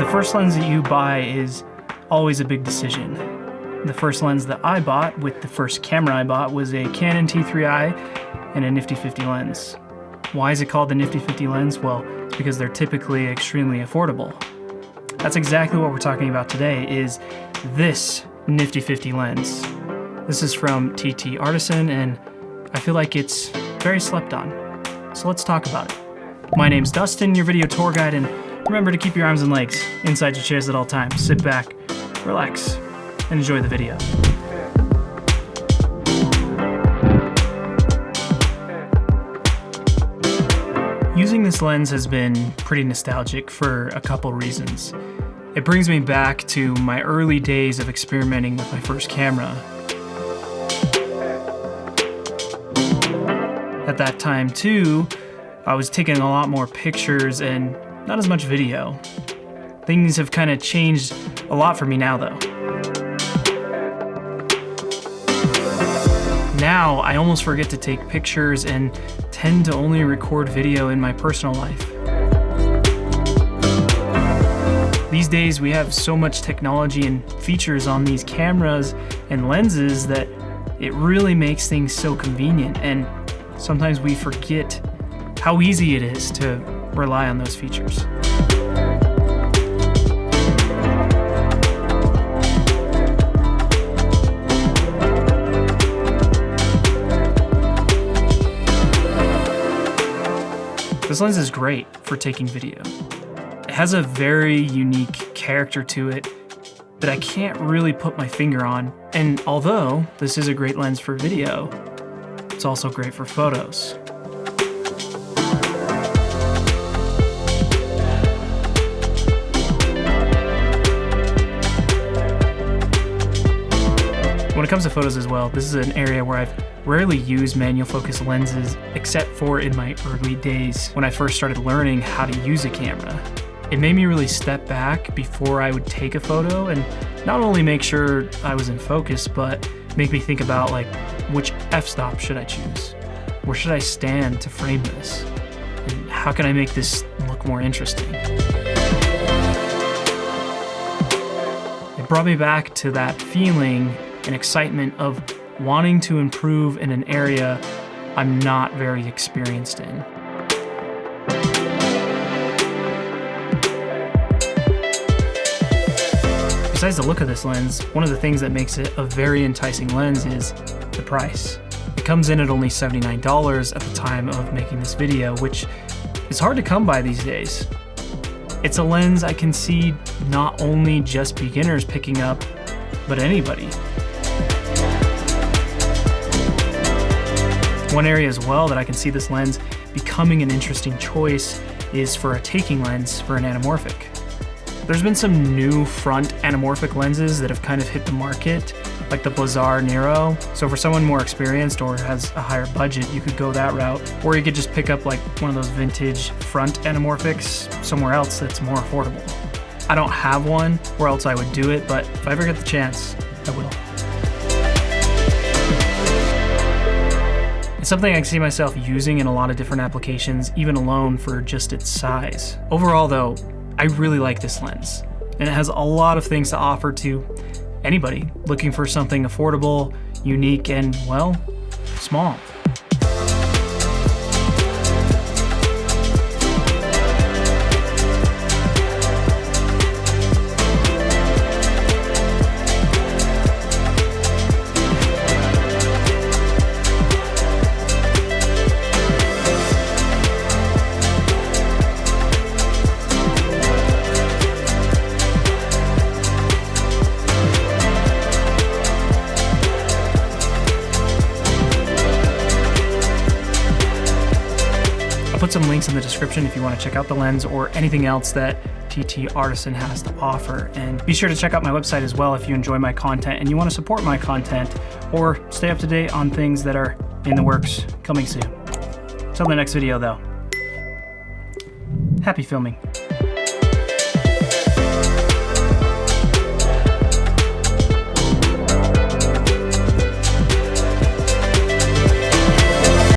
The first lens that you buy is always a big decision. The first lens that I bought with the first camera I bought was a Canon T3i and a nifty 50 lens. Why is it called the nifty 50 lens? Well, it's because they're typically extremely affordable. That's exactly what we're talking about today, is this nifty 50 lens. This is from TTArtisan, and I feel like it's very slept on. So let's talk about it. My name's Dustin, your video tour guide, and remember to keep your arms and legs inside your chairs at all times. Sit back, relax, and enjoy the video. Using this lens has been pretty nostalgic for a couple reasons. It brings me back to my early days of experimenting with my first camera. At that time too, I was taking a lot more pictures and not as much video. Things have kind of changed a lot for me now though. Now, I almost forget to take pictures and tend to only record video in my personal life. These days, we have so much technology and features on these cameras and lenses that it really makes things so convenient, and sometimes we forget how easy it is to rely on those features. This lens is great for taking video. It has a very unique character to it that I can't really put my finger on. And although this is a great lens for video, it's also great for photos. When it comes to photos as well, this is an area where I've rarely used manual focus lenses except for in my early days when I first started learning how to use a camera. It made me really step back before I would take a photo and not only make sure I was in focus, but make me think about like, which f-stop should I choose? Where should I stand to frame this? And how can I make this look more interesting? It brought me back to that feeling and excitement of wanting to improve in an area I'm not very experienced in. Besides the look of this lens, one of the things that makes it a very enticing lens is the price. It comes in at only $79 at the time of making this video, which is hard to come by these days. It's a lens I can see not only just beginners picking up, but anybody. One area as well that I can see this lens becoming an interesting choice is for a taking lens for an anamorphic. There's been some new front anamorphic lenses that have kind of hit the market, like the Blazar Nero. So for someone more experienced or has a higher budget, you could go that route. Or you could just pick up like one of those vintage front anamorphics somewhere else that's more affordable. I don't have one, or else I would do it, but if I ever get the chance, I will. It's something I can see myself using in a lot of different applications, even alone for just its size. Overall though, I really like this lens, and it has a lot of things to offer to anybody looking for something affordable, unique, and, well, small. I'll put some links in the description if you want to check out the lens or anything else that TTArtisan has to offer. And be sure to check out my website as well if you enjoy my content and you want to support my content or stay up to date on things that are in the works coming soon. Till the next video though, happy filming.